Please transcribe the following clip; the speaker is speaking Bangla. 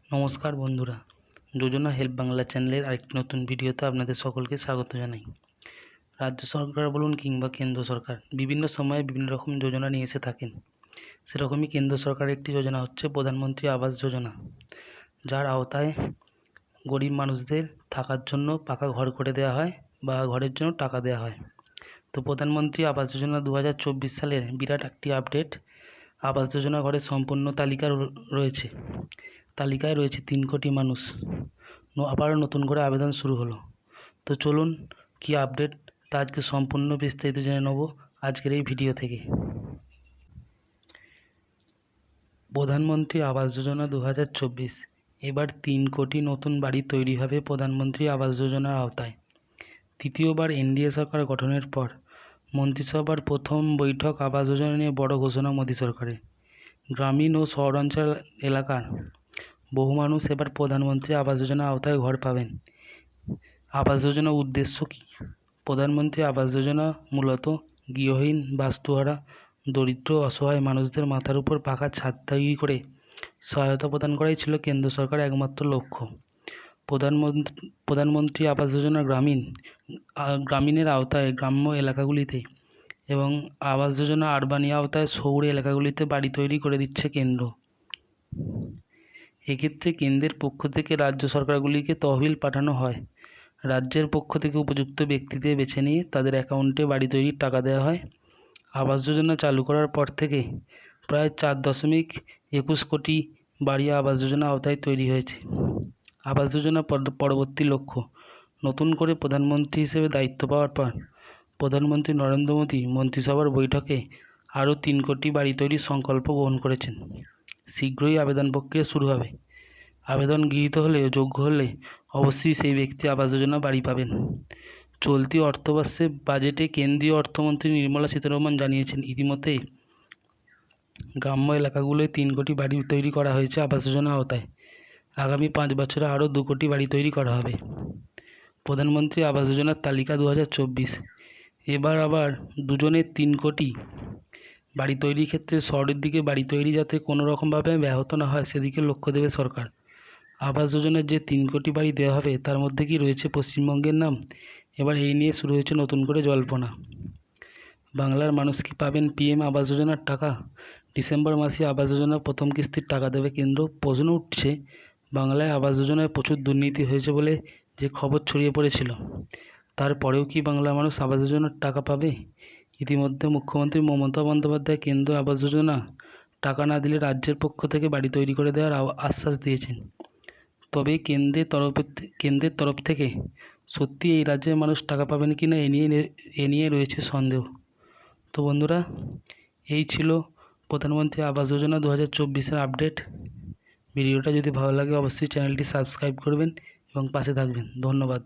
নমস্কার বন্ধুরা, যোজনা হেল্প বাংলা চ্যানেলের আরেকটি নতুন ভিডিওতে আপনাদের সকলকে স্বাগত জানাই। রাজ্য সরকার বলুন কিংবা কেন্দ্র সরকার বিভিন্ন সময়ে বিভিন্ন রকম যোজনা নিয়ে এসে থাকেন। সেরকমই কেন্দ্র সরকারের একটি যোজনা হচ্ছে প্রধানমন্ত্রী আবাস যোজনা, যার আওতায় গরিব মানুষদের থাকার জন্য পাকা ঘর করে দেওয়া হয় বা ঘরের জন্য টাকা দেওয়া হয়। তো প্রধানমন্ত্রী আবাস যোজনা 2024 সালের বিরাট একটি আপডেট। আবাস যোজনা ঘরের সম্পূর্ণ তালিকা রয়েছে। তালিকায় রয়েছে 3 কোটি মানুষ। আবার নতুন করে আবেদন শুরু হলো। তো চলুন কি আপডেট তা আজকে সম্পূর্ণ বিস্তারিত জেনে নেব আজকের এই ভিডিও থেকে। প্রধানমন্ত্রী আবাস যোজনা 2024, এবার 3 কোটি নতুন বাড়ি তৈরি হবে প্রধানমন্ত্রী আবাস যোজনার আওতায়। তৃতীয়বার এনডিএ সরকার গঠনের পর মন্ত্রিসভার প্রথম বৈঠক আবাস যোজনা নিয়ে বড় ঘোষণা মোদী সরকারের। গ্রামীণ ও শহরাঞ্চল এলাকার বহু মানুষ এবার প্রধানমন্ত্রী আবাস যোজনার আওতায় ঘর পাবেন। আবাস যোজনার উদ্দেশ্য কী? প্রধানমন্ত্রী আবাস যোজনা মূলত গৃহহীন, বাস্তুহারা, দরিদ্র, অসহায় মানুষদের মাথার উপর পাকা ছাদ তৈরি করে সহায়তা প্রদান করাই ছিল কেন্দ্র সরকারের একমাত্র লক্ষ্য। প্রধানমন্ত্রী আবাস যোজনা গ্রামীণের আওতায় গ্রাম্য এলাকাগুলিতে এবং আবাস যোজনা আরবানি আওতায় শহুরে এলাকাগুলিতে বাড়ি তৈরি করে দিচ্ছে কেন্দ্র। এক্ষেত্রে কেন্দ্রের পক্ষ থেকে রাজ্য সরকারগুলিকে তহবিল পাঠানো হয়। রাজ্যের পক্ষ থেকে উপযুক্ত ব্যক্তিদের বেছে নিয়ে তাদের অ্যাকাউন্টে বাড়ি তৈরির টাকা দেওয়া হয়। আবাস যোজনা চালু করার পর থেকে প্রায় 4.21 কোটি বাড়ি আবাস যোজনা আওতায় তৈরি হয়েছে। আবাস যোজনা পরবর্তী লক্ষ্য। নতুন করে প্রধানমন্ত্রী হিসেবে দায়িত্ব পাওয়ার পর প্রধানমন্ত্রী নরেন্দ্র মোদী মন্ত্রিসভার বৈঠকে আরও 3 কোটি বাড়ি তৈরির সংকল্প গ্রহণ করেছেন। শীঘ্রই আবেদন প্রক্রিয়া শুরু হবে। আবেদন গৃহীত হলে ও যোগ্য হলে অবশ্যই সেই ব্যক্তি আবাস যোজনা বাড়ি পাবেন। চলতি অর্থবর্ষে বাজেটে কেন্দ্রীয় অর্থমন্ত্রী নির্মলা সীতারমণ জানিয়েছেন, ইতিমধ্যে গ্রাম্য এলাকাগুলোয় 3 কোটি বাড়ি তৈরি করা হয়েছে আবাস যোজনা আওতায়। আগামী 5 বছরে আরও 2 কোটি বাড়ি তৈরি করা হবে। প্রধানমন্ত্রী আবাস যোজনার তালিকা 2024, এবার আবার দুজনের 3 কোটি বাড়ি তৈরির ক্ষেত্রে শহরের দিকে বাড়ি তৈরি যাতে কোনো রকমভাবে ব্যাহত না হয় সেদিকে লক্ষ্য দেবে সরকার। আবাস যোজনার যে 3 কোটি বাড়ি দেওয়া হবে তার মধ্যে কি রয়েছে পশ্চিমবঙ্গের নাম? এবার এই নিয়ে শুরু হয়েছে নতুন করে জল্পনা। বাংলার মানুষ কি পাবেন পিএম আবাস যোজনার টাকা? ডিসেম্বর মাসে আবাস যোজনার প্রথম কিস্তির টাকা দেবে কেন্দ্র। প্রশ্ন উঠছে, বাংলায় আবাস যোজনায় প্রচুর দুর্নীতি হয়েছে বলে যে খবর ছড়িয়ে পড়েছিল, তারপরেও কি বাংলার মানুষ আবাস যোজনার টাকা পাবে? ইতিমধ্যে মুখ্যমন্ত্রী মমতা বন্দ্যোপাধ্যায় কেন্দ্র আবাস যোজনা টাকা না দিলে রাজ্যের পক্ষ থেকে বাড়ি তৈরি করে দেওয়ার আশ্বাস দিয়েছেন। তবে কেন্দ্রের তরফ থেকে সত্যি এই রাজ্যের মানুষ টাকা পাবেন কি না এ নিয়ে রয়েছে সন্দেহ। তো বন্ধুরা, এই ছিল প্রধানমন্ত্রী আবাস যোজনা 2024-এর আপডেট। ভিডিওটা যদি ভালো লাগে অবশ্যই চ্যানেলটি সাবস্ক্রাইব করবেন এবং পাশে থাকবেন। ধন্যবাদ।